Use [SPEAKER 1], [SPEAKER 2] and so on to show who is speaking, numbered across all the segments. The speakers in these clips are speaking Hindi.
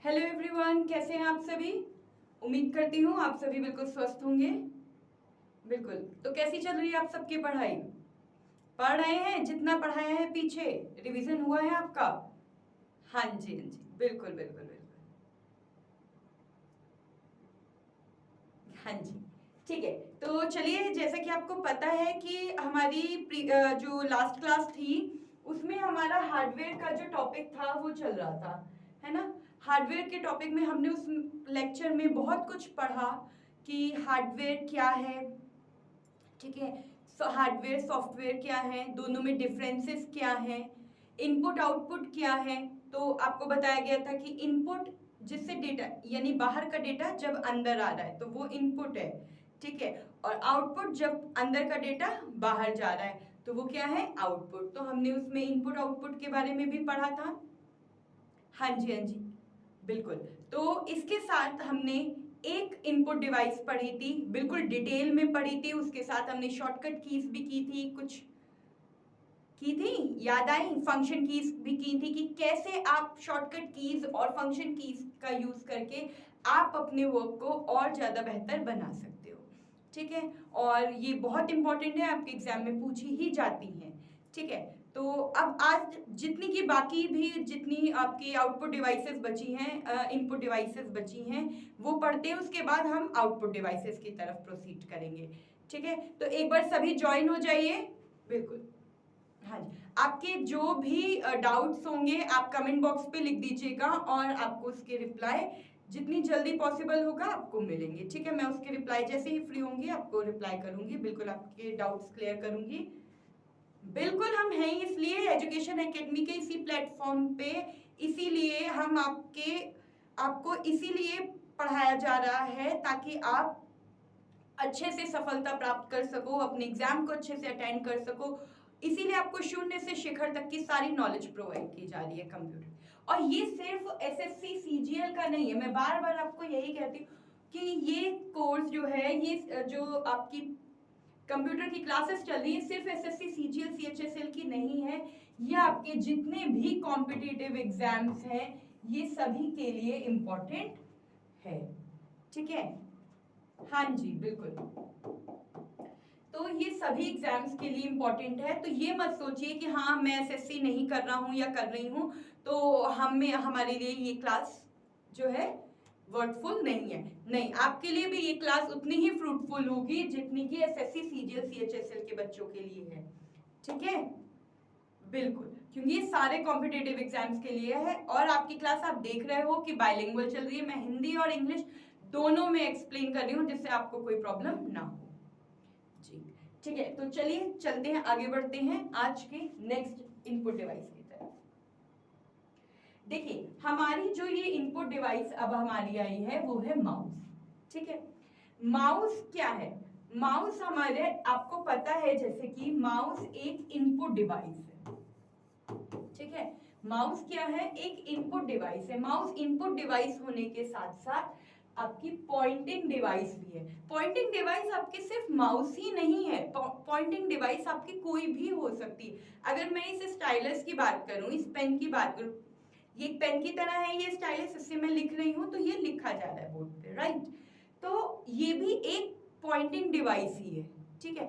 [SPEAKER 1] हेलो एवरीवन, कैसे हैं आप सभी। उम्मीद करती हूँ आप सभी बिल्कुल स्वस्थ होंगे। बिल्कुल। तो कैसी चल रही है आप सबकी पढ़ाई? पढ़ रहे हैं? जितना पढ़ाया है पीछे रिवीजन हुआ है आपका? हाँ जी, हाँ जी, बिल्कुल बिल्कुल बिल्कुल। हाँ जी, ठीक है। तो चलिए, जैसे कि आपको पता है कि हमारी जो लास्ट क्लास थी उसमें हमारा हार्डवेयर का जो टॉपिक था वो चल रहा था, है ना। हार्डवेयर के टॉपिक में हमने उस लेक्चर में बहुत कुछ पढ़ा कि हार्डवेयर क्या है, ठीक है। हार्डवेयर सॉफ्टवेयर क्या है, दोनों में डिफरेंसेस क्या है, इनपुट आउटपुट क्या है। तो आपको बताया गया था कि इनपुट जिससे डेटा यानी बाहर का डेटा जब अंदर आ रहा है तो वो इनपुट है, ठीक है। और आउटपुट जब अंदर का डेटा बाहर जा रहा है तो वो क्या है, आउटपुट। तो हमने उसमें इनपुट आउटपुट के बारे में भी पढ़ा था। हाँ जी, हाँ जी, बिल्कुल। तो इसके साथ हमने एक इनपुट डिवाइस पढ़ी थी, बिल्कुल डिटेल में पढ़ी थी। उसके साथ हमने शॉर्टकट कीज भी की थी, कुछ की थी, याद आई। फंक्शन कीज भी की थी कि कैसे आप शॉर्टकट कीज और फंक्शन कीज का यूज करके आप अपने वर्क को और ज्यादा बेहतर बना सकते हो, ठीक है। और ये बहुत इंपॉर्टेंट है, आपके एग्जाम में पूछी ही जाती हैं, ठीक है। तो अब आज जितनी की बाकी भी जितनी आपकी आउटपुट डिवाइसेस बची हैं, इनपुट डिवाइसेस बची हैं, वो पढ़ते हैं। उसके बाद हम आउटपुट डिवाइसेस की तरफ प्रोसीड करेंगे, ठीक है। तो एक बार सभी ज्वाइन हो जाइए। बिल्कुल। हाँ जी, आपके जो भी डाउट्स होंगे आप कमेंट बॉक्स पे लिख दीजिएगा और आपको उसके रिप्लाई जितनी जल्दी पॉसिबल होगा आपको मिलेंगे, ठीक है। मैं उसके रिप्लाई जैसे ही फ्री होंगी आपको रिप्लाई करूंगी, बिल्कुल आपके डाउट्स क्लियर करूंगी। बिल्कुल, हम हैं इसलिए एजुकेशन एकेडमी के इसी प्लेटफॉर्म पे, इसीलिए हम आपको इसीलिए पढ़ाया जा रहा है ताकि आप अच्छे से सफलता प्राप्त कर सको, अपने एग्जाम को अच्छे से अटेंड कर सको। इसीलिए आपको शून्य से शिखर तक की सारी नॉलेज प्रोवाइड की जा रही है कंप्यूटर। और ये सिर्फ एसएससी सीजीएल का नहीं है, मैं बार बार आपको यही कहती हूँ कि ये कोर्स जो है, ये जो आपकी कंप्यूटर की क्लासेस चल रही है, सिर्फ एसएससी सीजीएल सीएचएसएल की नहीं है। ये आपके जितने भी कॉम्पिटिटिव एग्जाम्स हैं ये सभी के लिए इम्पोर्टेंट है, ठीक है। हाँ जी, बिल्कुल। तो ये सभी एग्जाम्स के लिए इम्पोर्टेंट है। तो ये मत सोचिए कि हाँ मैं एसएससी नहीं कर रहा हूँ या कर रही हूँ तो हमारे लिए ये क्लास जो है वर्कफुल नहीं है। नहीं, आपके लिए भी ये क्लास उतनी ही फ्रूटफुल होगी जितनी कि एसएससी सीजीएल सीएचएसएल के बच्चों के लिए है, ठीक है। बिल्कुल, क्योंकि ये सारे कॉम्पिटेटिव एग्जाम्स के लिए है। और आपकी क्लास आप देख रहे हो कि बाइलिंगुअल चल रही है, मैं हिंदी और इंग्लिश दोनों में एक्सप्लेन कर रही हूँ जिससे आपको कोई प्रॉब्लम ना हो जी, ठीक है। तो चलिए चलते हैं, आगे बढ़ते हैं आज के नेक्स्ट इनपुट डिवाइस की तरफ। देखिए, हमारी जो ये इनपुट डिवाइस अब हमारी आई है वो है माउस, ठीक है। माउस क्या है? माउस हमारे, आपको पता है जैसे कि माउस एक इनपुट डिवाइस है, ठीक है। माउस क्या है? एक इनपुट डिवाइस है। माउस इनपुट डिवाइस होने के साथ साथ आपकी पॉइंटिंग डिवाइस भी है। पॉइंटिंग डिवाइस आपकी सिर्फ माउस ही नहीं है, पॉइंटिंग डिवाइस आपकी कोई भी हो सकती है। अगर मैं इस स्टाइलस की बात करूं, इस पेन की बात करूं, ये पेन की तरह है, ये स्टाइलस, इससे मैं लिख रही हूं तो ये लिखा जा रहा है बोर्ड पे, राइट। तो ये भी एक पॉइंटिंग डिवाइस ही है, ठीक है।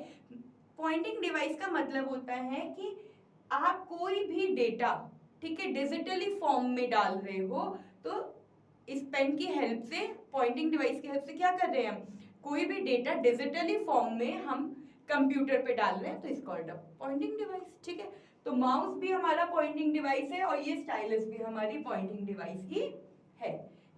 [SPEAKER 1] पॉइंटिंग डिवाइस का मतलब होता है कि आप कोई भी डेटा, ठीक है, डिजिटली फॉर्म में डाल रहे हो तो इस पेन की हेल्प से, पॉइंटिंग डिवाइस की हेल्प से क्या कर रहे हैं हम, कोई भी डेटा डिजिटली फॉर्म में हम कंप्यूटर पे डाल रहे हैं तो इसको पॉइंटिंग डिवाइस, ठीक है। तो माउस भी हमारा पॉइंटिंग डिवाइस है और ये स्टाइलस भी हमारी पॉइंटिंग डिवाइस ही है,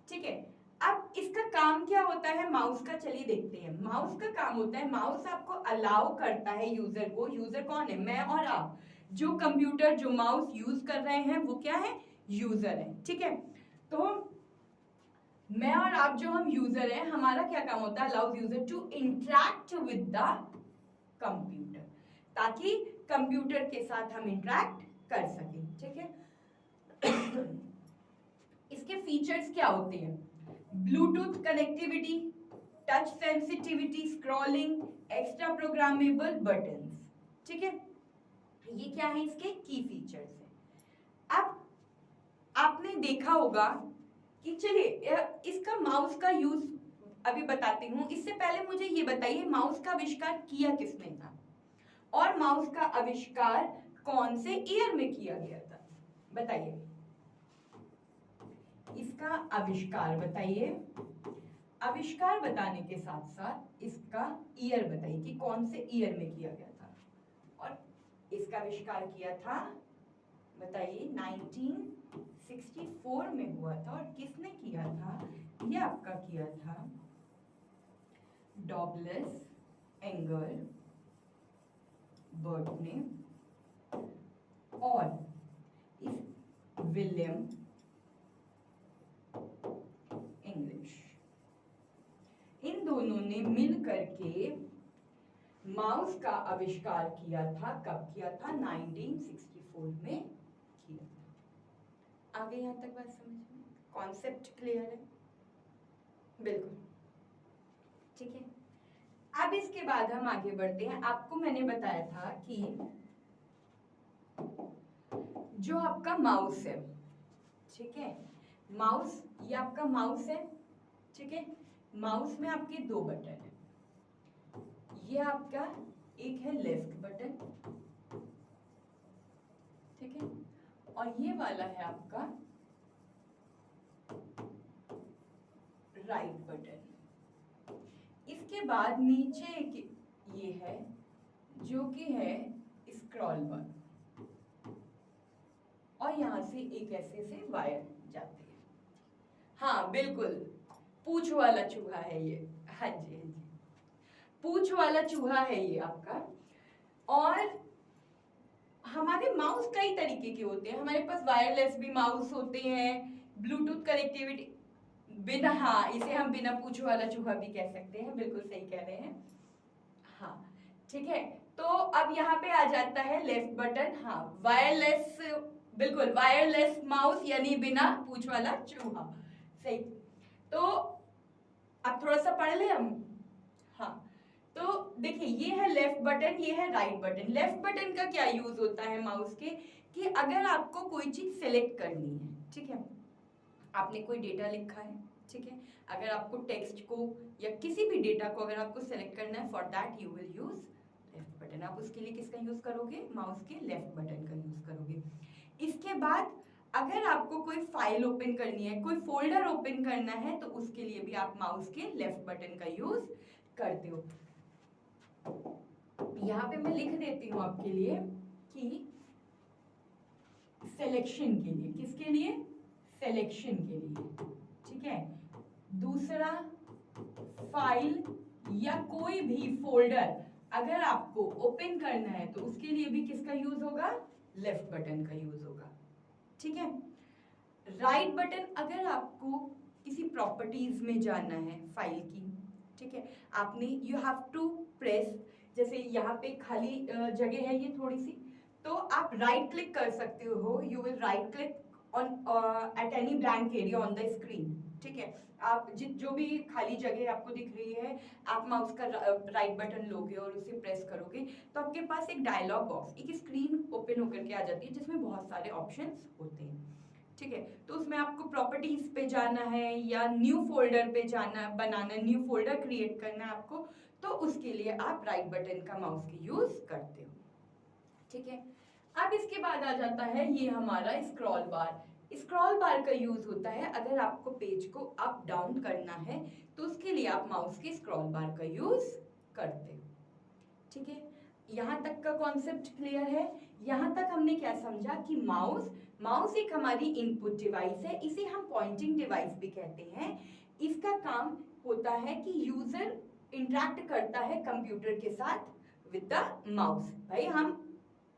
[SPEAKER 1] ठीक है। अब इसका काम क्या होता है माउस का, चलिए देखते हैं। माउस का काम होता है, माउस आपको अलाउ करता है यूजर को, यूजर कौन है, मैं और आप, जो कंप्यूटर जो माउस यूज कर रहे हैं वो क्या है, यूजर है, ठीक है। तो मैं और आप जो हम यूजर हैं, हमारा क्या काम होता है, allows user to interact with the computer, ताकि कंप्यूटर के साथ हम इंटरैक्ट कर सकें, ठीक है। इसके फीचर्स क्या होते हैं, Bluetooth connectivity, touch sensitivity, scrolling, extra programmable buttons, ठीक है। ये क्या है, इसके की फीचर्स है। अब आपने देखा होगा कि चलिए इसका माउस का यूज अभी बताती हूँ। इससे पहले मुझे ये बताइए माउस का आविष्कार किया किसने था, और माउस का आविष्कार कौन से ईयर में किया गया था, बताइए। इसका आविष्कार बताइए, आविष्कार बताने के साथ साथ इसका ईयर बताइए कि कौन से ईयर में किया गया था। और इसका आविष्कार किया था, बताइए, 1964 में हुआ था। और किसने किया था, ये आपका किया था डॉगलस एंगर बर्ट ने, और इस विलियम इंग्लिश, इन दोनों ने मिल करके माउस का आविष्कार किया था। कब किया था, 1964 में किया था। आगे यहां तक बात समझ में, कॉन्सेप्ट क्लियर है, बिल्कुल ठीक है। अब इसके बाद हम आगे बढ़ते हैं। आपको मैंने बताया था कि जो आपका माउस है, ठीक है, माउस, ये आपका माउस है, ठीक है। माउस में आपके दो बटन है, ये आपका एक है लेफ्ट बटन, ठीक है, और ये वाला है आपका राइट बटन। इसके बाद नीचे एक ये है जो कि है स्क्रॉल बार, और यहां से एक ऐसे से वायर जाती है। हाँ बिल्कुल, पूंछ वाला चूहा है ये, हाँ जी हाँ जी, पूंछ वाला चूहा है ये आपका। और हमारे माउस कई तरीके के होते हैं, हमारे पास वायरलेस भी माउस होते हैं, ब्लूटूथ कनेक्टिविटी बिना, हाँ इसे हम बिना पूंछ वाला चूहा भी कह सकते हैं, बिल्कुल सही कह रहे हैं। हाँ ठीक है, तो अब यहाँ पे आ जाता है लेफ्ट बटन, हाँ वायरलेस, बिल्कुल वायरलेस माउस यानी बिना पूंछ वाला चूहा, सही। तो अब थोड़ा सा पढ़ ले हम। हाँ तो देखिए, ये है लेफ्ट बटन, ये है राइट बटन। लेफ्ट बटन का क्या यूज होता है माउस के, कि अगर आपको कोई चीज सेलेक्ट करनी है, ठीक है, आपने कोई डेटा लिखा है, ठीक है, अगर आपको टेक्स्ट को या किसी भी डेटा को अगर आपको सेलेक्ट करना है, for that you will use left button. आप उसके लिए किसका यूज करोगे, माउस के लेफ्ट बटन का यूज करोगे। इसके बाद अगर आपको कोई फाइल ओपन करनी है, कोई फोल्डर ओपन करना है, तो उसके लिए भी आप माउस के लेफ्ट बटन का यूज करते हो। यहाँ पे मैं लिख देती हूँ आपके लिए कि सिलेक्शन के लिए, किसके लिए, सिलेक्शन के लिए, ठीक है। दूसरा, फाइल या कोई भी फोल्डर अगर आपको ओपन करना है तो उसके लिए भी किसका यूज होगा, लेफ्ट बटन का यूज होगा, ठीक है। राइट बटन अगर आपको किसी प्रॉपर्टीज में जाना है फाइल की, ठीक है, आपने यू हैव टू प्रेस, जैसे यहाँ पे खाली जगह है ये थोड़ी सी, तो आप राइट क्लिक कर सकते हो, you will write click on at any blank area on the screen, ठीक है। आप जो भी खाली जगह आपको दिख रही है, आप माउस का राइट बटन लोगे और उसे प्रेस करोगे, तो आपके पास एक डायलॉग बॉक्स, एक स्क्रीन ओपन होकर के आ जाती है जिसमें बहुत सारे ऑप्शंस होते हैं, ठीक है। तो उसमें आपको प्रॉपर्टीज पे जाना है या न्यू फोल्डर पे जाना, बनाना, न्यू फोल्डर क्रिएट करना है आपको, तो उसके लिए आप राइट बटन का माउस की यूज करते हो, ठीक है। अब इसके बाद आ जाता है ये हमारा स्क्रॉल बार। स्क्रॉल बार का यूज होता है अगर आपको पेज को अप डाउन करना है, तो उसके लिए आप माउस के स्क्रॉल बार का यूज करते हो, ठीक है। यहाँ तक का कॉन्सेप्ट क्लियर है। यहाँ तक हमने क्या समझा कि माउस एक हमारी इनपुट डिवाइस है, इसे हम पॉइंटिंग डिवाइस भी कहते हैं। इसका काम होता है कि यूजर इंटरेक्ट करता है कंप्यूटर के साथ विद द माउस। भाई हम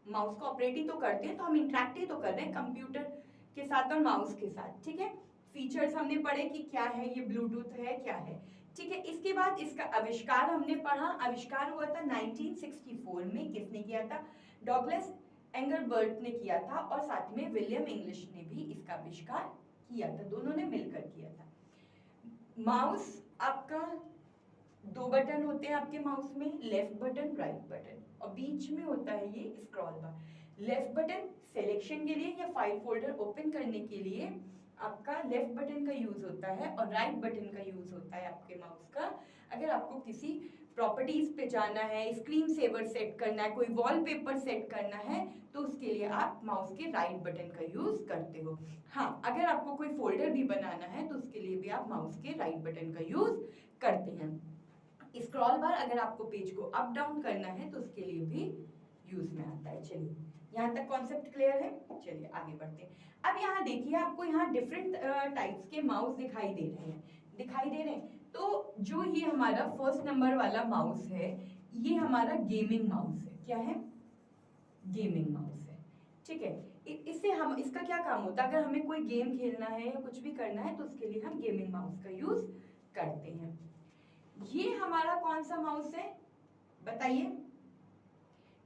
[SPEAKER 1] माउस को ऑपरेट ही तो करते हैं, तो हम इंटरेक्ट ही तो कर रहे हैं कंप्यूटर के साथ और माउस के साथ, ठीक है। फीचर्स हमने पढ़े कि क्या है, ये ब्लूटूथ है, क्या है, ठीक है। इसके बाद इसका आविष्कार हमने पढ़ा, आविष्कार हुआ था 1964 में। किसने किया था, डॉगलस एंगरबर्ट ने किया था, और साथ में विलियम इंग्लिश ने भी इसका आविष्कार किया था, दोनों ने मिलकर किया था। माउस आपका दो बटन होते हैं आपके माउस में, लेफ्ट बटन, राइट बटन, और बीच में होता है ये स्क्रॉल बार। लेफ्ट बटन सिलेक्शन के लिए या फाइल फोल्डर ओपन करने के लिए आपका लेफ्ट बटन का यूज होता है और राइट बटन का यूज होता है आपके माउस का। अगर आपको किसी प्रॉपर्टीज पे जाना है, स्क्रीन सेवर सेट करना है, कोई वॉलपेपर सेट करना है, तो उसके लिए आप माउस के राइट बटन का यूज करते हो। हाँ, अगर आपको कोई फोल्डर भी बनाना है तो उसके लिए भी आप माउस के राइट बटन का यूज करते हैं। स्क्रॉल बार अगर आपको पेज को अप डाउन करना है तो उसके लिए भी यूज में आता है। चलिए, यहाँ तक कॉन्सेप्ट क्लियर है। चलिए आगे बढ़ते हैं। अब यहाँ देखिए, आपको यहाँ डिफरेंट टाइप्स के माउस दिखाई दे रहे हैं। तो जो ये हमारा फर्स्ट नंबर वाला माउस है, ये हमारा गेमिंग माउस है। क्या है? गेमिंग माउस है। ठीक है, इससे हम, इसका क्या काम होता है, अगर हमें कोई गेम खेलना है या कुछ भी करना है तो उसके लिए हम गेमिंग माउस का यूज करते हैं। ये हमारा कौन सा माउस है बताइए?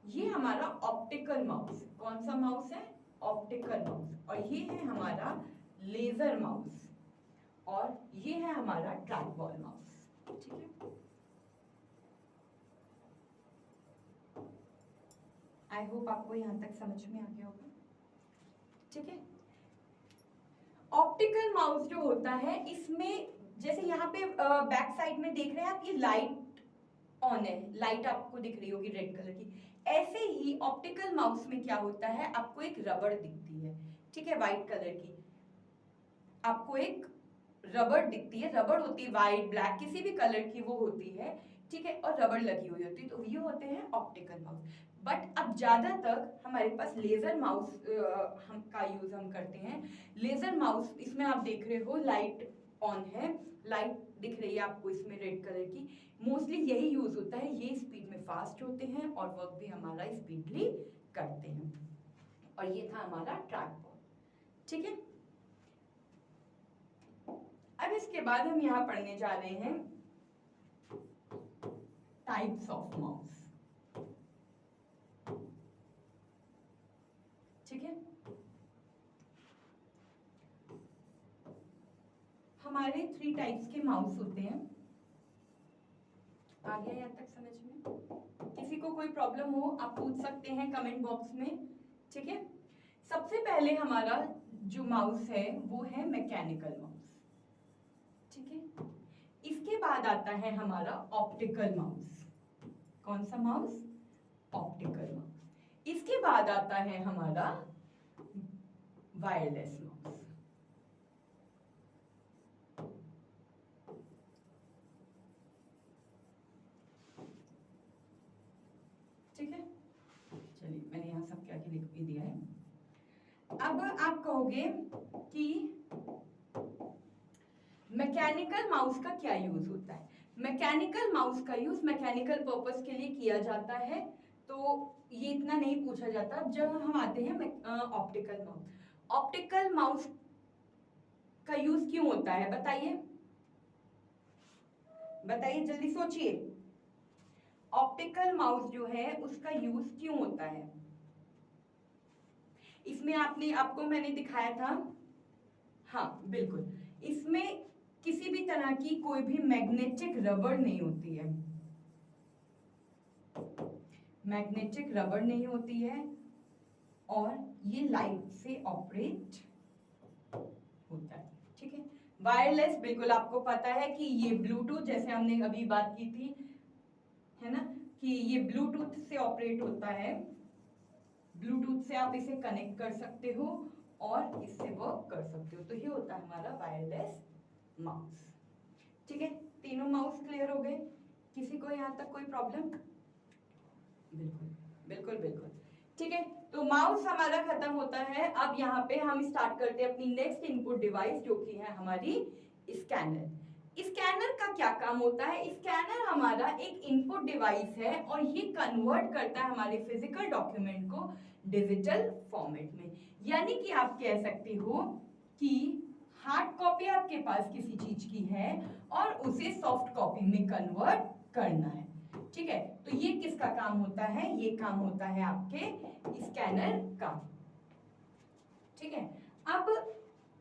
[SPEAKER 1] ये हमारा ऑप्टिकल माउस। कौन सा माउस है? Optical mouse. और ये है हमारा लेजर माउस, और ये है हमारा ट्रैकबॉल माउस। ठीक है, आई होप आपको यहां तक समझ में आ गया होगा। ठीक है, ऑप्टिकल माउस जो होता है, इसमें जैसे यहाँ पे बैक साइड में देख रहे हैं आप, ये लाइट ऑन है, लाइट आपको दिख रही होगी रेड कलर की। ऐसे ही ऑप्टिकल माउस में क्या होता है, आपको एक रबड़ दिखती है। ठीक है, व्हाइट कलर की आपको एक रबड़ दिखती है। रबड़ होती है व्हाइट, ब्लैक, किसी भी कलर की वो होती है। ठीक है, और रबड़ लगी हुई होती है, तो ये होते हैं ऑप्टिकल माउस। बट अब ज्यादातर हमारे पास लेजर माउस हम का यूज हम करते हैं। लेजर माउस, इसमें आप देख रहे हो लाइट ऑन है, लाइट दिख रही है आपको इसमें रेड कलर की। मोस्टली यही यूज होता है। ये स्पीड में फास्ट होते हैं और वर्क भी हमारा स्पीडली करते हैं। और ये था हमारा ट्रैकबॉल। ठीक है, अब इसके बाद हम यहाँ पढ़ने जा रहे हैं टाइप्स ऑफ माउस। ठीक है, हमारे 3 टाइप्स के माउस होते हैं। आ गया यहाँ तक समझ में? किसी को कोई प्रॉब्लम हो आप पूछ सकते हैं कमेंट बॉक्स में। ठीक है, सबसे पहले हमारा जो माउस है वो है मैकेनिकल माउस। ठीक है, इसके बाद आता है हमारा ऑप्टिकल माउस। कौन सा माउस? Optical mouse. इसके बाद आता है हमारा वायरलेस माउस। ठीक है, चलिए मैंने यहाँ सब क्या लिख भी दिया है। अब आप कहोगे कि मैकेनिकल माउस का क्या यूज होता है? मैकेनिकल माउस का यूज मैकेनिकल पर्पस के लिए किया जाता है, तो ये इतना नहीं पूछा जाता। जब हम आते हैं ऑप्टिकल माउस, ऑप्टिकल माउस का यूज क्यों होता है बताइए? बताइए, जल्दी सोचिए। ऑप्टिकल माउस जो है उसका यूज क्यों होता है? इसमें आपको मैंने दिखाया था। हाँ बिल्कुल, इसमें किसी भी तरह की कोई भी मैग्नेटिक रबड़ नहीं होती है। मैग्नेटिक रबड़ नहीं होती है, और ये लाइट से ऑपरेट होता है। ठीक है, वायरलेस, बिल्कुल आपको पता है कि ये ब्लूटूथ, जैसे हमने अभी बात की थी, है ना, कि ये ब्लूटूथ से ऑपरेट होता है। ब्लूटूथ से आप इसे कनेक्ट कर सकते हो और इससे वर्क कर सकते हो। तो ये होता है हमारा वायरलेस माउस। ठीक है, तीनों माउस क्लियर हो गए? किसी को यहाँ तक कोई प्रॉब्लम? बिल्कुल बिल्कुल बिल्कुल। ठीक है, तो माउस हमारा खत्म होता है। अब यहाँ पे हम स्टार्ट करते हैं अपनी नेक्स्ट इनपुट डिवाइस, जो कि है हमारी स्कैनर। स्कैनर का क्या काम होता है? स्कैनर हमारा एक इनपुट डिवाइस है और ये कन्वर्ट करता है हमारे फिजिकल डॉक्यूमेंट को डिजिटल फॉर्मेट में। यानी कि आप कह सकते हो कि हार्ड कॉपी आपके पास किसी चीज की है और उसे सॉफ्ट कॉपी में कन्वर्ट करना है। ठीक है, तो ये किसका काम होता है? ये काम होता है आपके स्कैनर का। ठीक है, अब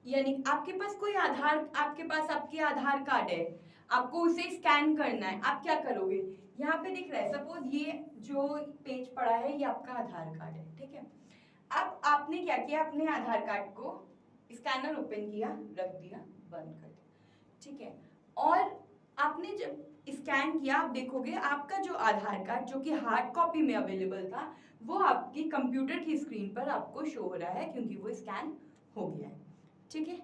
[SPEAKER 1] यानी आपके पास कोई आपके पास आपके आधार कार्ड है, आपको उसे स्कैन करना है, आप क्या करोगे? यहाँ पे दिख रहा है, सपोज ये जो पेज पड़ा है ये आपका आधार कार्ड है। ठीक है, अब आपने क्या किया, अपने आधार कार्ड को स्कैनर ओपन किया, रख दिया, बंद कर दिया, ठीक है। और आपने जब स्कैन किया, आप देखोगे आपका जो आधार कार्ड जो कि हार्ड कॉपी में अवेलेबल था, वो आपकी कंप्यूटर की स्क्रीन पर आपको शो हो रहा है, क्योंकि वो स्कैन हो गया है, ठीक है।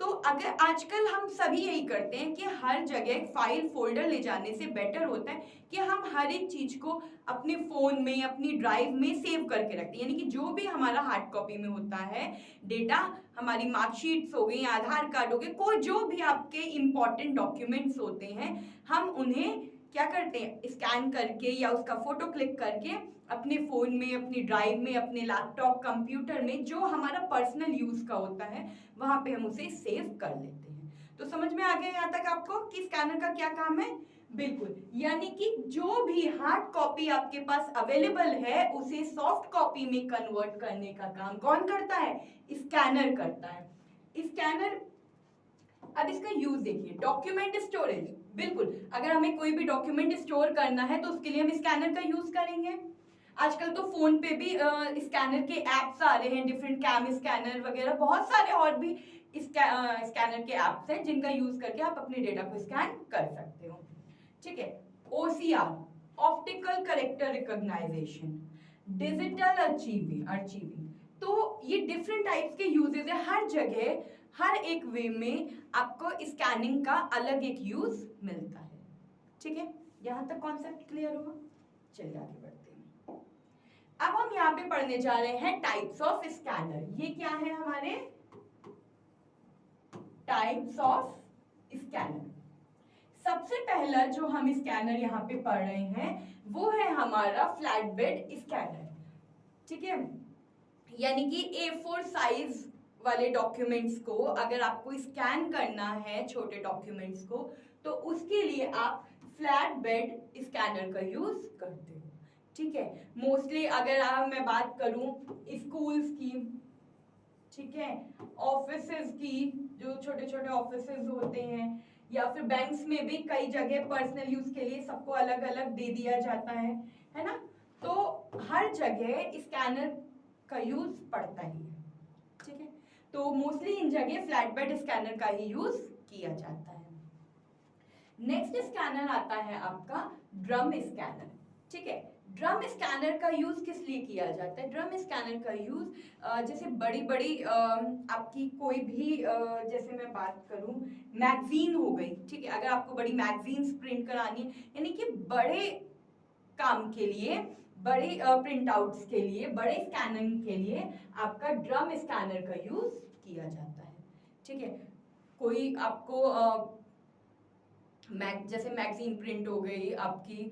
[SPEAKER 1] तो अगर आजकल हम सभी यही करते हैं कि हर जगह फाइल फोल्डर ले जाने से बेटर होता है कि हम हर एक चीज को अपने फोन में, अपनी ड्राइव में सेव करके रखते हैं। यानी कि जो भी हमारा हार्ड कॉपी में होता है डेटा, हमारी मार्कशीट्स हो गई, आधार कार्ड हो गए, कोई जो भी आपके इंपॉर्टेंट डॉक्यूमेंट्स होते हैं, हम उन्हें क्या करते हैं, स्कैन करके या उसका फोटो क्लिक करके अपने फोन में, अपनी ड्राइव में, अपने लैपटॉप, कंप्यूटर में, जो हमारा पर्सनल यूज का होता है, वहां पे हम उसे सेव कर लेते हैं। तो समझ में आ गया यहाँ तक आपको कि स्कैनर का क्या काम है? बिल्कुल, यानी कि जो भी हार्ड कॉपी आपके पास अवेलेबल है उसे सॉफ्ट कॉपी में कन्वर्ट करने का काम कौन करता है? स्कैनर करता है। स्कैनर, अब इसका यूज देखिए, डॉक्यूमेंट स्टोरेज, बिल्कुल, अगर हमें कोई भी डॉक्यूमेंट स्टोर करना है तो उसके लिए हम स्कैनर का यूज करेंगे। आजकल तो फोन पे भी स्कैनर के एप्स आ रहे हैं, डिफरेंट कैम स्कैनर वगैरह, बहुत सारे और भी स्कैनर के एप्स हैं जिनका यूज करके आप अपने डेटा को स्कैन कर सकते हो, ठीक है। OCR, optical character recognisation, digital archiving, तो ये डिफरेंट टाइप्स के यूजेस है। हर जगह, हर एक वे में आपको स्कैनिंग का अलग एक यूज मिलता है, ठीक है। यहां तक कॉन्सेप्ट क्लियर हुआ? चलिए आगे बढ़ते हैं। अब हम यहाँ पे पढ़ने जा रहे हैं टाइप्स ऑफ स्कैनर। ये क्या है हमारे टाइप्स ऑफ स्कैनर। सबसे पहला जो हम स्कैनर यहाँ पे पढ़ रहे हैं वो है हमारा फ्लैट बेड स्कैनर, ठीक है। यानी कि A4 साइज वाले डॉक्यूमेंट्स को अगर आपको स्कैन करना है, छोटे डॉक्यूमेंट्स को, तो उसके लिए आप फ्लैट बेड स्कैनर का यूज करते हो, ठीक है। मोस्टली अगर मैं बात करूं स्कूल्स की, ठीक है, ऑफिसेज की, जो छोटे छोटे ऑफिसेज होते हैं, या फिर बैंक्स में भी कई जगह पर्सनल यूज के लिए सबको अलग अलग दे दिया जाता है ना। तो हर जगह स्कैनर का यूज पड़ता ही है, ठीक है। तो मोस्टली इन जगह फ्लैट बेड स्कैनर का ही यूज किया जाता है। नेक्स्ट स्कैनर आता है आपका ड्रम स्कैनर, ठीक है। ड्रम स्कैनर का यूज किस लिए किया जाता है? ड्रम स्कैनर का यूज जैसे बड़ी बड़ी आपकी कोई भी जैसे मैं बात करूं मैगजीन हो गई, ठीक है, अगर आपको बड़ी मैगजीन्स प्रिंट करानी है, यानी कि बड़े काम के लिए, बड़े प्रिंट आउट्स के लिए, बड़े स्कैनिंग के लिए आपका ड्रम स्कैनर का यूज किया जाता है, ठीक है। कोई आपको जैसे मैगजीन प्रिंट हो गई आपकी,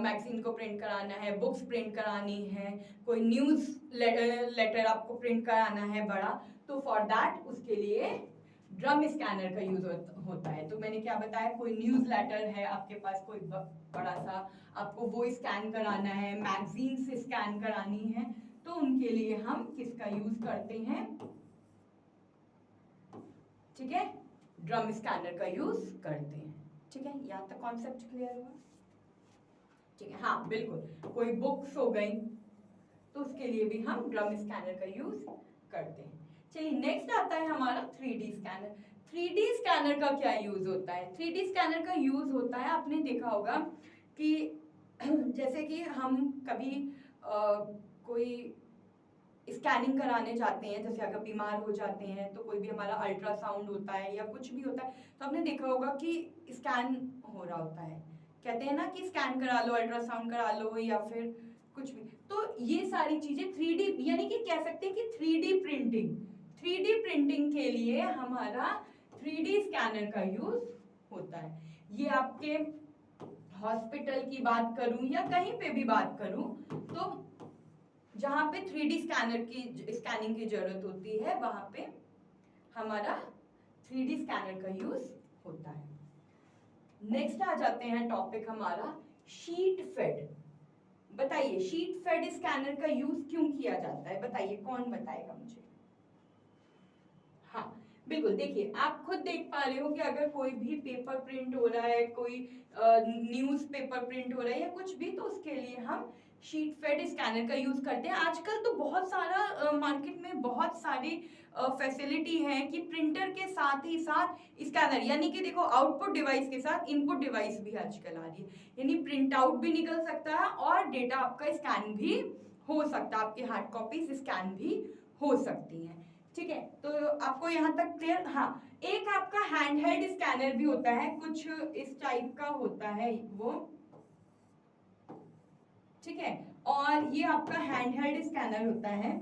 [SPEAKER 1] मैगजीन को प्रिंट कराना है, बुक्स प्रिंट करानी है, कोई न्यूज लेटर आपको प्रिंट कराना है बड़ा, तो फॉर दैट उसके लिए ड्रम स्कैनर का यूज होता है। तो मैंने क्या बताया, कोई न्यूज लेटर है आपके पास, कोई बड़ा सा, आपको वो स्कैन कराना है, मैगजीन से स्कैन करानी है, तो उनके लिए हम किसका यूज करते हैं? ठीक है, ड्रम स्कैनर का यूज करते हैं, ठीक है। यहाँ तक कॉन्सेप्ट क्लियर हुआ? ठीक है, हाँ बिल्कुल, कोई बुक्स हो गई तो उसके लिए भी हम ड्रम स्कैनर का यूज करते हैं। चलिए नेक्स्ट आता है हमारा 3D स्कैनर। 3D स्कैनर का क्या यूज होता है? 3D स्कैनर का यूज होता है, आपने देखा होगा कि जैसे कि हम कभी कोई स्कैनिंग कराने जाते हैं, जैसे अगर बीमार हो जाते हैं तो कोई भी हमारा अल्ट्रासाउंड होता है या कुछ भी होता है, तो आपने देखा होगा कि स्कैन हो रहा होता है, कहते हैं ना कि स्कैन करा लो, अल्ट्रासाउंड करा लो, या फिर कुछ भी। तो ये सारी चीजें 3D, यानी कि कह सकते हैं कि 3D प्रिंटिंग के लिए हमारा 3D स्कैनर का यूज होता है। ये आपके हॉस्पिटल की बात करूं या कहीं पे भी बात करूं, तो जहां पे 3D स्कैनर की स्कैनिंग की जरूरत होती है वहां पे हमारा 3D स्कैनर का यूज होता है। नेक्स्ट आ जाते हैं टॉपिक हमारा शीट फेड। बताइए शीट फेड स्कैनर का यूज क्यों किया जाता है? बताइए, कौन बताएगा मुझे? हाँ बिल्कुल, देखिए आप खुद देख पा रहे हो कि अगर कोई भी पेपर प्रिंट हो रहा है, कोई न्यूज पेपर प्रिंट हो रहा है या कुछ भी, तो उसके लिए हम शीट फेड स्कैनर का यूज करते हैं। आजकल तो बहुत सारा मार्केट में बहुत सारी फैसिलिटी है कि प्रिंटर के साथ ही साथ स्कैनर, यानी कि देखो आउटपुट डिवाइस के साथ इनपुट डिवाइस भी आजकल आ रही है, यानी प्रिंट आउट भी निकल सकता है और डेटा आपका स्कैन भी हो सकता है, आपकी हार्ड कॉपीज स्कैन भी हो सकती हैं। ठीक है, तो आपको यहाँ तक क्लियर। हाँ, एक आपका हैंडहेल्ड स्कैनर भी होता है, कुछ इस टाइप का होता है वो, ठीक है, और ये आपका हैंडहेल्ड स्कैनर होता है।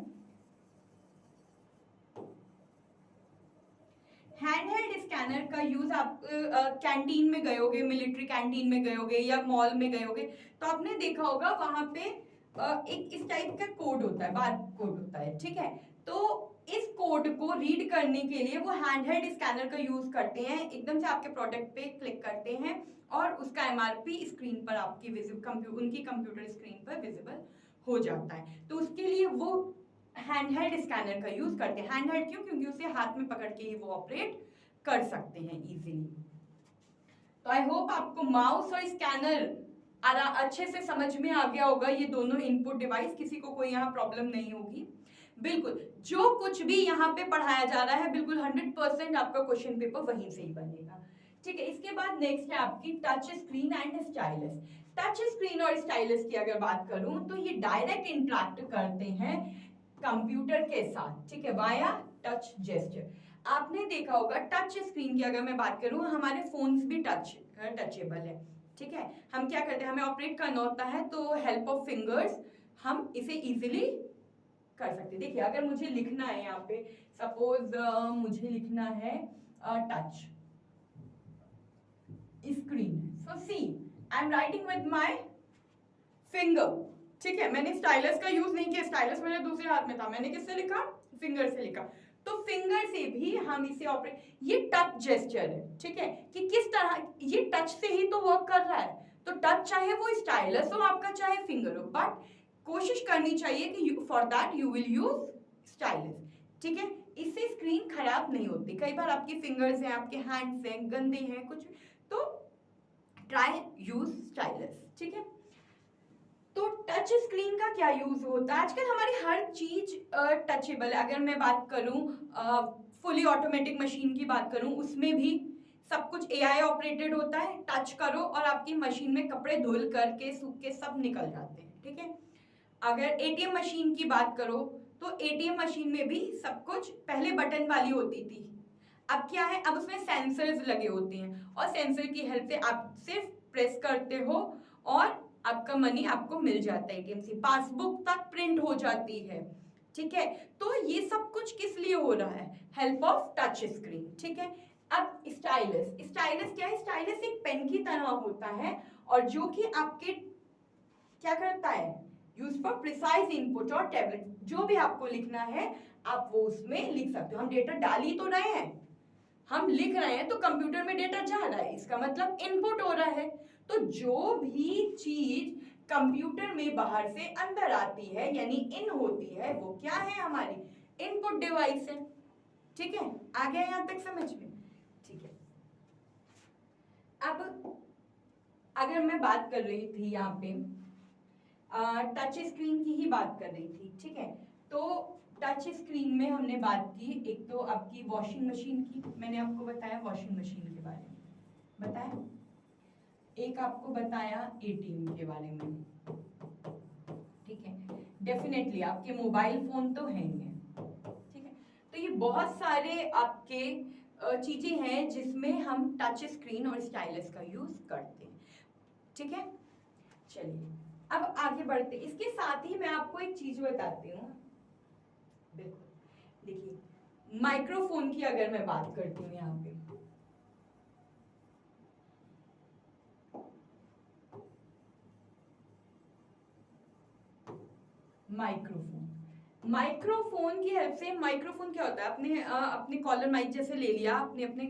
[SPEAKER 1] हैंडहेल्ड स्कैनर का यूज आप कैंटीन में गए होगे, मिलिट्री कैंटीन में गए होगे या मॉल में गए होगे, तो आपने देखा होगा वहां पे एक इस टाइप का कोड होता है, बार कोड होता है, ठीक है। तो इस कोड को रीड करने के लिए वो हैंडहेल्ड स्कैनर का यूज करते हैं, एकदम से आपके प्रोडक्ट पे क्लिक करते हैं और उसका एमआरपी स्क्रीन पर आपकी उनकी कंप्यूटर स्क्रीन पर विजिबल हो जाता है। तो उसके लिए वो हैंडहेल्ड स्कैनर का यूज करते हैं। हैंडहेल्ड क्यों? क्योंकि उसे हाथ में पकड़ के ही वो ऑपरेट कर सकते हैं इजीली। तो आई होप आपको माउस और स्कैनर अच्छे से समझ में आ गया होगा, ये दोनों इनपुट डिवाइस, किसी को कोई यहाँ प्रॉब्लम नहीं होगी। बिल्कुल जो कुछ भी यहाँ पे पढ़ाया जा रहा है बिल्कुल 100% आपका क्वेश्चन पेपर वहीं से ही बनेगा। ठीक है, इसके बाद नेक्स्ट है आपकी touch screen and stylus. Touch screen और स्टाइलस की अगर बात करूं तो ये डायरेक्ट इंटरेक्ट करते हैं कंप्यूटर के साथ, ठीक है, वाया टच जेस्चर। आपने देखा होगा टच स्क्रीन की अगर मैं बात करूं, हमारे फोन्स भी टचेबल है, ठीक है। हम क्या करते हैं, हमें ऑपरेट करना होता है तो हेल्प ऑफ फिंगर्स हम इसे इजीली कर सकते हैं। देखिए अगर मुझे लिखना है यहाँ पे, सपोज मुझे लिखना है touch screen, so see I am writing with my finger, ठीक है। मैंने स्टाइलस का यूज नहीं किया, स्टाइलस मेरे दूसरे हाथ में था, मैंने किससे लिखा, फिंगर से लिखा। तो फिंगर से भी हम इसे ऑपरेट, ये टच जेस्चर है, ठीक है, कि किस तरह ये टच से ही तो वर्क कर रहा है। तो टच चाहे वो स्टाइलस हो आपका, चाहे फिंगर हो, बट कोशिश करनी चाहिए कि for that you will use stylus, ठीक है। इससे स्क्रीन खराब नहीं होती। कई बार आपकी फिंगर्स हैं, आपके हैंड्स हैं, गंदे हैं कुछ, तो ट्राई यूज स्टाइलस, ठीक है। तो टच स्क्रीन का क्या यूज होता है, आजकल हमारी हर चीज टचेबल है। अगर मैं बात करूं फुली ऑटोमेटिक मशीन की बात करूं, उसमें भी सब कुछ एआई ऑपरेटेड होता है, टच करो और आपकी मशीन में कपड़े धुल करके सूख के सब निकल जाते हैं, ठीक है। अगर एटीएम मशीन की बात करो तो एटीएम मशीन में भी सब कुछ पहले बटन वाली होती थी, अब क्या है, अब उसमें सेंसर्स लगे होते हैं और सेंसर की हेल्प से आप सिर्फ प्रेस करते हो और आपका मनी आपको मिल जाता है एटीएम से, पासबुक तक प्रिंट हो जाती है, ठीक है। तो ये सब कुछ किस लिए हो रहा है, हेल्प ऑफ टच स्क्रीन, ठीक है। अब स्टाइलस, स्टाइलस क्या है, स्टाइलस एक पेन की तरह होता है और जो कि आपके क्या करता है, यूज फॉर प्रिसाइज इनपुट और टैबलेट, जो भी आपको लिखना है आप वो उसमें लिख सकते हो। हम डेटा डाल ही तो रहे हैं, हम लिख रहे हैं तो कंप्यूटर में डेटा जा रहा है, इसका मतलब इनपुट हो रहा है। तो जो भी चीज कंप्यूटर में बाहर से अंदर आती है यानी इन होती है, वो क्या है, हमारी इनपुट डिवाइस है, ठीक है। आ गया यहां तक समझ में, ठीक है। अब अगर मैं बात कर रही थी यहाँ पे टच स्क्रीन की ही बात कर रही थी, ठीक है। तो टच स्क्रीन में हमने बात की, एक तो आपकी वॉशिंग मशीन की, मैंने आपको बताया वॉशिंग मशीन के बारे में बताया, एक आपको बताया एटीएम के बारे में, ठीक है। डेफिनेटली आपके मोबाइल फोन तो हैं ही, ठीक है। तो ये बहुत सारे आपके चीजें हैं जिसमें हम टच स्क्रीन और स्टाइलस का यूज करते हैं, ठीक है। चलिए अब आगे बढ़ते, इसके साथ ही मैं आपको एक चीज बताती हूँ। बिल्कुल देखिए, माइक्रोफोन की अगर मैं बात करती हूँ यहाँ पे, माइक्रोफोन की हेल्प से, माइक्रोफोन क्या होता है, अपने कॉलर माइक जैसे ले लिया, अपने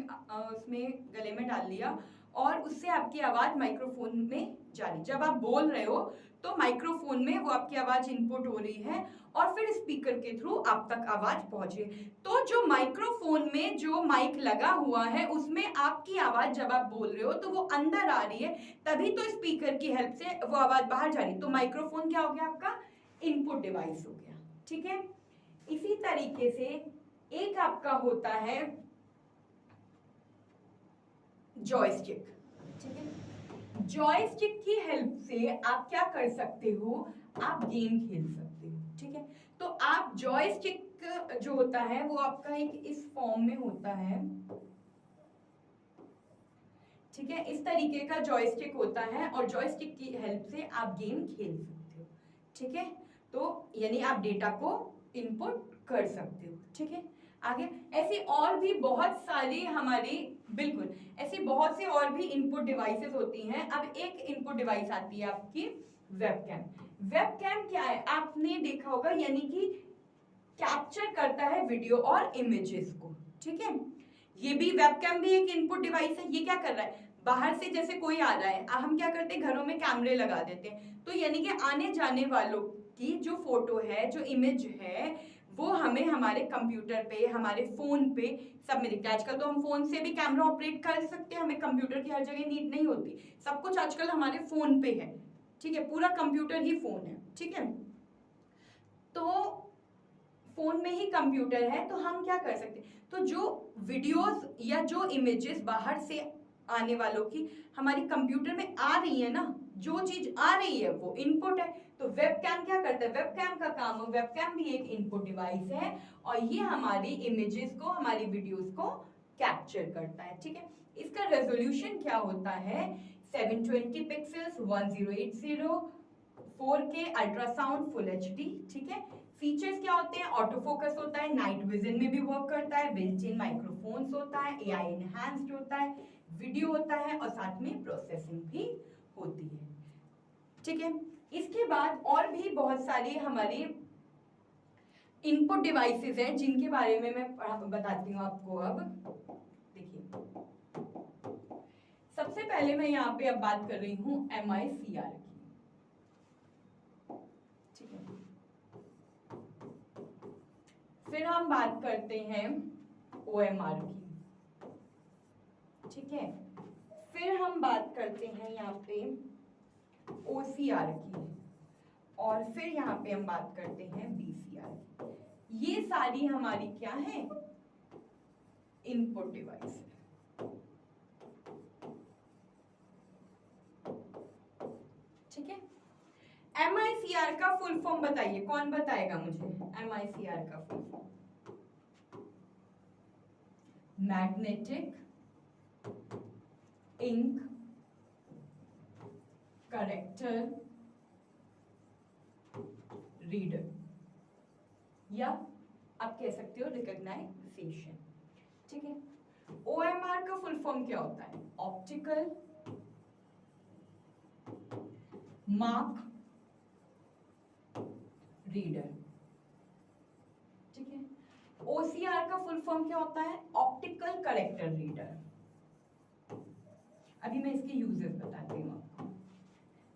[SPEAKER 1] उसमें गले में डाल लिया और उससे आपकी आवाज माइक्रोफोन में जा रही, जब आप बोल रहे हो तो माइक्रोफोन में वो आपकी आवाज इनपुट हो रही है और फिर स्पीकर के थ्रू आप तक आवाज पहुंच रही है। तो जो माइक्रोफोन में जो माइक लगा हुआ है उसमें आपकी आवाज जब आप बोल रहे हो तो वो अंदर आ रही है, तभी तो स्पीकर की हेल्प से वो आवाज बाहर जा रही है। तो माइक्रोफोन क्या हो गया आपका इनपुट डिवाइस हो गया, ठीक है। इसी तरीके से एक आपका होता है जॉयस्टिक, ठीक है। जॉयस्टिक की हेल्प से आप क्या कर सकते हो, आप गेम खेल सकते हो, ठीक है। तो आप जॉयस्टिक जो होता है वो आपका एक इस फॉर्म में होता है, ठीक है। इस तरीके का जॉयस्टिक होता है और जॉयस्टिक की हेल्प से आप गेम खेल सकते हो, ठीक है। तो यानी आप डेटा को इनपुट कर सकते हो, ठीक है। आगे ऐसी और भी बहुत सारी हमारी बिल्कुल ऐसी बहुत सी और भी इनपुट डिवाइसेस होती हैं। अब एक इनपुट डिवाइस आती है आपकी वेबकैम। वेबकैम क्या है आपने देखा होगा, यानी कि कैप्चर करता है वीडियो और इमेजेस को, ठीक है। ये भी वेबकैम भी एक इनपुट डिवाइस है। ये क्या कर रहा है, बाहर से जैसे कोई आ रहा है, हम क्या करते हैं घरों में कैमरे लगा देते हैं, तो यानी कि आने जाने वालों की जो फोटो है जो इमेज है वो हमें हमारे कंप्यूटर पे हमारे फोन पे सब में दिखता है। आजकल तो हम फोन से भी कैमरा ऑपरेट कर सकते हैं, हमें कंप्यूटर की हर जगह नीड नहीं होती, सब कुछ आजकल हमारे फोन पे है, ठीक है। पूरा कंप्यूटर ही फोन है, ठीक है। तो फोन में ही कंप्यूटर है, तो हम क्या कर सकते हैं, तो जो वीडियोस या जो इमेजेस बाहर से आने वालों की हमारी कंप्यूटर में आ रही है ना, जो चीज आ रही है वो इनपुट है। तो वेबकैम क्या करता है, वेबकैम का काम है, वेबकैम भी एक इनपुट डिवाइस है और ये हमारी इमेजेस को हमारी वीडियोस को कैप्चर करता है, ठीक है। इसका रेजोल्यूशन क्या होता है, 720 pixels, 1080, 4K ultrasound, full HD, ठीक है। फीचर्स क्या होते हैं, ऑटो फोकस होता है, नाइट विजन में भी वर्क करता है, बिल्ट इन माइक्रोफोन्स होता है, एआई एनहांस्ड होता है, वीडियो होता है और साथ में प्रोसेसिंग भी होती है, ठीक है। इसके बाद और भी बहुत सारी हमारी इनपुट डिवाइसेस हैं जिनके बारे में मैं बताती हूँ आपको। अब देखिए सबसे पहले मैं यहाँ पे अब बात कर रही हूँ MICR की, ठीक है। फिर हम बात करते हैं OMR की, ठीक है। फिर हम बात करते हैं यहाँ पे OCR की और फिर यहाँ पे हम बात करते हैं BCR की। ये सारी हमारी क्या है, इनपुट डिवाइस है, ठीक है। MICR का फुल फॉर्म बताइए, कौन बताएगा मुझे MICR का full form? Magnetic ink character reader, या आप कह सकते हो रिकॉग्नाइजेशन, ठीक है। OMR का फुल फॉर्म क्या होता है, ऑप्टिकल मार्क रीडर, ठीक है। OCR का फुल फॉर्म क्या होता है, ऑप्टिकल कैरेक्टर रीडर। अभी मैं इसके यूजेस बताती हूँ आपको,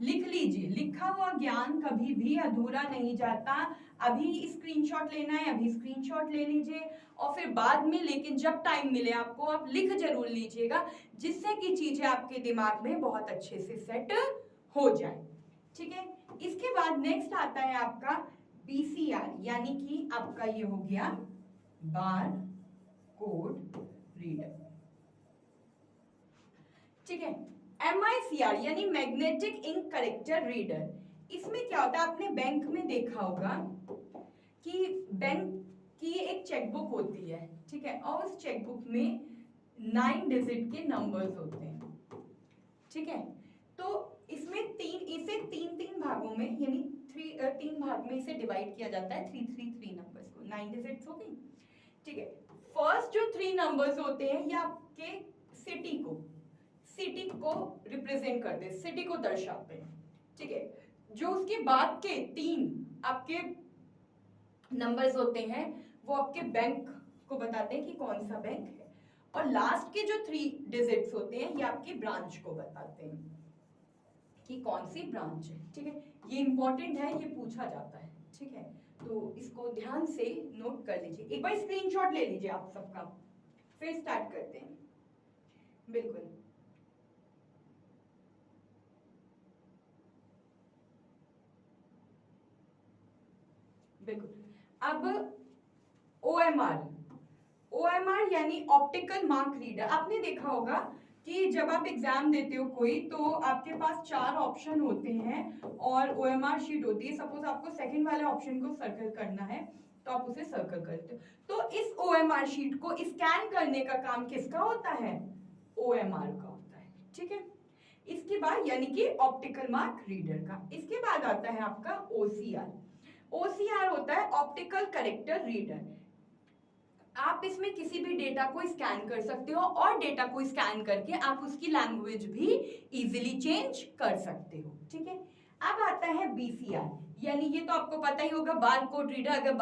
[SPEAKER 1] लिख लीजिए, लिखा हुआ ज्ञान कभी भी अधूरा नहीं जाता। अभी स्क्रीनशॉट लेना है अभी स्क्रीनशॉट ले लीजिए और फिर बाद में, लेकिन जब टाइम मिले आपको आप लिख जरूर लीजिएगा, जिससे कि चीजें आपके दिमाग में बहुत अच्छे से सेट हो जाए, ठीक है। इसके बाद नेक्स्ट आता है आपका BCR, यानी कि आपका ये हो गया बार कोड रीडर, ठीक है। MICR यानी मैग्नेटिक इंक कैरेक्टर रीडर, इसमें क्या होता है, आपने बैंक में देखा होगा कि बैंक की एक चेकबुक होती है, ठीक है, और उस चेकबुक में 9 डिजिट के नंबर्स होते हैं, ठीक है। तो इसमें इसे तीन भागों में यानी 3 भाग में इसे डिवाइड किया जाता है, 3 नंबर्स को, 9 डिजिट्स हो गई, ठीक है। फर्स्ट जो 3 नंबर्स होते हैं ये आपके सिटी को रिप्रेजेंट करते हैं, सिटी को दर्शाते हैं, ठीक है। जो उसके बाद के 3 आपके नंबर्स होते हैं वो आपके बैंक को बताते हैं कि कौन सा बैंक है, और लास्ट के जो 3 डिजिट्स होते हैं ये आपकी ब्रांच को बताते हैं, कि कौन सी ब्रांच है, ठीक है। ये इंपॉर्टेंट है, ये पूछा जाता है, ठीक है। तो इसको ध्यान से नोट कर लीजिए, एक बार स्क्रीनशॉट ले लीजिए आप सबका, फिर स्टार्ट करते हैं। बिल्कुल बिल्कुल। अब OMR यानी ऑप्टिकल मार्क रीडर, आपने देखा होगा कि जब आप एग्जाम देते हो कोई, तो आपके पास 4 ऑप्शन होते हैं और OMR शीट होती है। सपोज आपको सेकंड वाले ऑप्शन को सर्कल करना है तो आप उसे सर्कल करते हो। तो इस OMR शीट को स्कैन करने का काम किसका होता है? OMR का होता है, ठीक है। इसके बाद यानी कि ऑप्टिकल मार्क रीडर का, इसके बाद आता है आपका OCR। OCR होता है ऑप्टिकल करेक्टर रीडर। आप इसमें किसी भी डेटा को स्कैन कर सकते हो और डेटा को स्कैन करके आप उसकी लैंग्वेज भी इजीली चेंज कर सकते हो, ठीक है। अब आता है BCR, यानी ये तो आपको पता ही होगा, बारकोड रीडर। अगर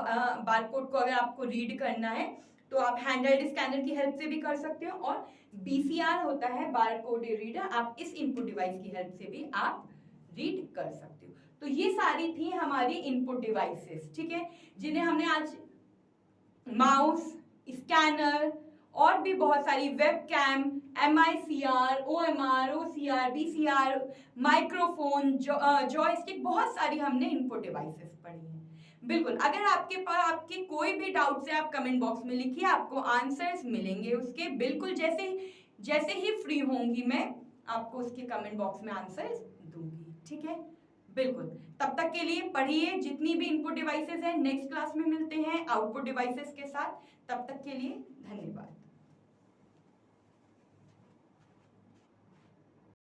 [SPEAKER 1] बारकोड को अगर आपको रीड करना है तो आप हैंडहेल्ड स्कैनर की हेल्प से भी कर सकते हो, और BCR होता है बारकोड रीडर, आप इस इनपुट डिवाइस की हेल्प से भी आप रीड कर सकते हो। तो ये सारी थी हमारी इनपुट डिवाइसेस, ठीक है, जिन्हें हमने आज माउस, स्कैनर और भी बहुत सारी, webcam, MICR, OMR, OCR, BCR, microphone, joystick, बहुत सारी हमने इनपुट डिवाइसेस पढ़ी हैं। बिल्कुल, अगर आपके पास आपके कोई भी डाउट्स है आप कमेंट बॉक्स में लिखिए, आपको आंसर्स मिलेंगे उसके। बिल्कुल जैसे ही फ्री होंगी मैं आपको उसके कमेंट बॉक्स में आंसर्स दूंगी, ठीक है। बिल्कुल, तब तक के लिए पढ़िए जितनी भी इनपुट डिवाइसेस हैं। नेक्स्ट क्लास में मिलते हैं आउटपुट डिवाइसेस के साथ, तब तक के लिए धन्यवाद।